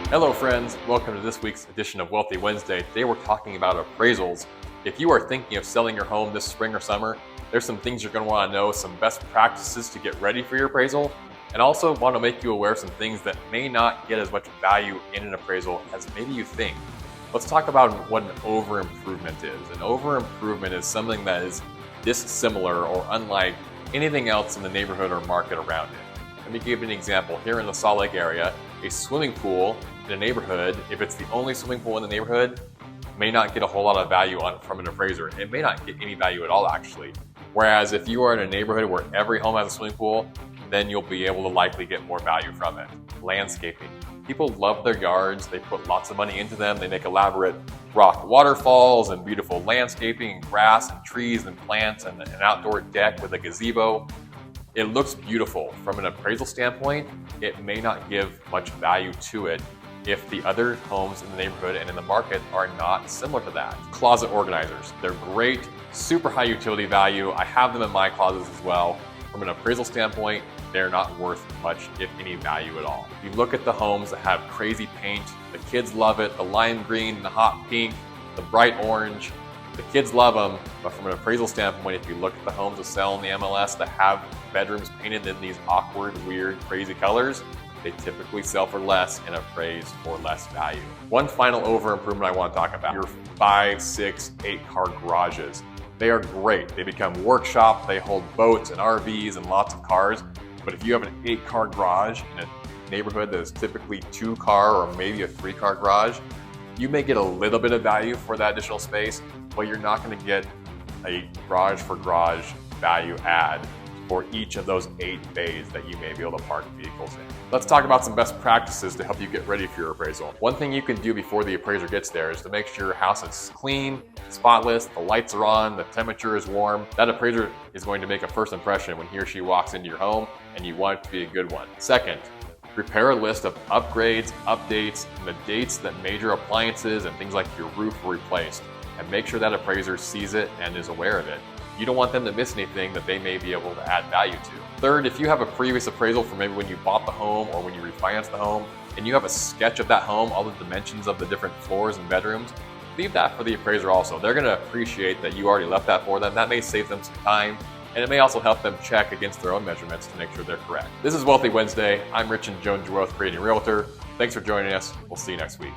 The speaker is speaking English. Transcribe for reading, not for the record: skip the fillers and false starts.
Hello friends, welcome to this week's edition of Wealthy Wednesday. Today we're talking about appraisals. If you are thinking of selling your home this spring or summer, there's some things you're going to want to know, some best practices to get ready for your appraisal, and also want to make you aware of some things that may not get as much value in an appraisal as maybe you think. Let's talk about what an over-improvement is. An over-improvement is something that is dissimilar or unlike anything else in the neighborhood or market around it. Let me give you an example. Here in the Salt Lake area, a swimming pool in a neighborhood, if it's the only swimming pool in the neighborhood, may not get a whole lot of value from an appraiser. It may not get any value at all, actually. Whereas if you are in a neighborhood where every home has a swimming pool, then you'll be able to likely get more value from it. Landscaping. People love their yards. They put lots of money into them. They make elaborate rock waterfalls and beautiful landscaping and grass and trees and plants and an outdoor deck with a gazebo. It looks beautiful. From an appraisal standpoint, it may not give much value to it if the other homes in the neighborhood and in the market are not similar to that. Closet organizers. They're great, super high utility value. I have them in my closets as well. From an appraisal standpoint, they're not worth much, if any value at all. You look at the homes that have crazy paint, the kids love it, the lime green, the hot pink, the bright orange. The kids love them, but from an appraisal standpoint, if you look at the homes that sell in the MLS that have bedrooms painted in these awkward, weird, crazy colors, they typically sell for less and appraise for less value. One final over improvement I want to talk about, your 5, 6, 8 car garages. They are great. They become workshops, they hold boats and RVs and lots of cars. But if you have an 8 car garage in a neighborhood that is typically 2 car or maybe a 3 car garage, you may get a little bit of value for that additional space, but you're not going to get a garage for garage value add for each of those 8 bays that you may be able to park vehicles in. Let's talk about some best practices to help you get ready for your appraisal. One thing you can do before the appraiser gets there is to make sure your house is clean, spotless, the lights are on, the temperature is warm. That appraiser is going to make a first impression when he or she walks into your home, and you want it to be a good one. Second, prepare a list of upgrades, updates, and the dates that major appliances and things like your roof were replaced, and make sure that appraiser sees it and is aware of it. You don't want them to miss anything that they may be able to add value to. Third, if you have a previous appraisal for maybe when you bought the home or when you refinanced the home, and you have a sketch of that home, all the dimensions of the different floors and bedrooms, leave that for the appraiser also. They're gonna appreciate that you already left that for them. That may save them some time, and it may also help them check against their own measurements to make sure they're correct. This is Wealthy Wednesday. I'm Rychen Jones, your wealth creating realtor. Thanks for joining us. We'll see you next week.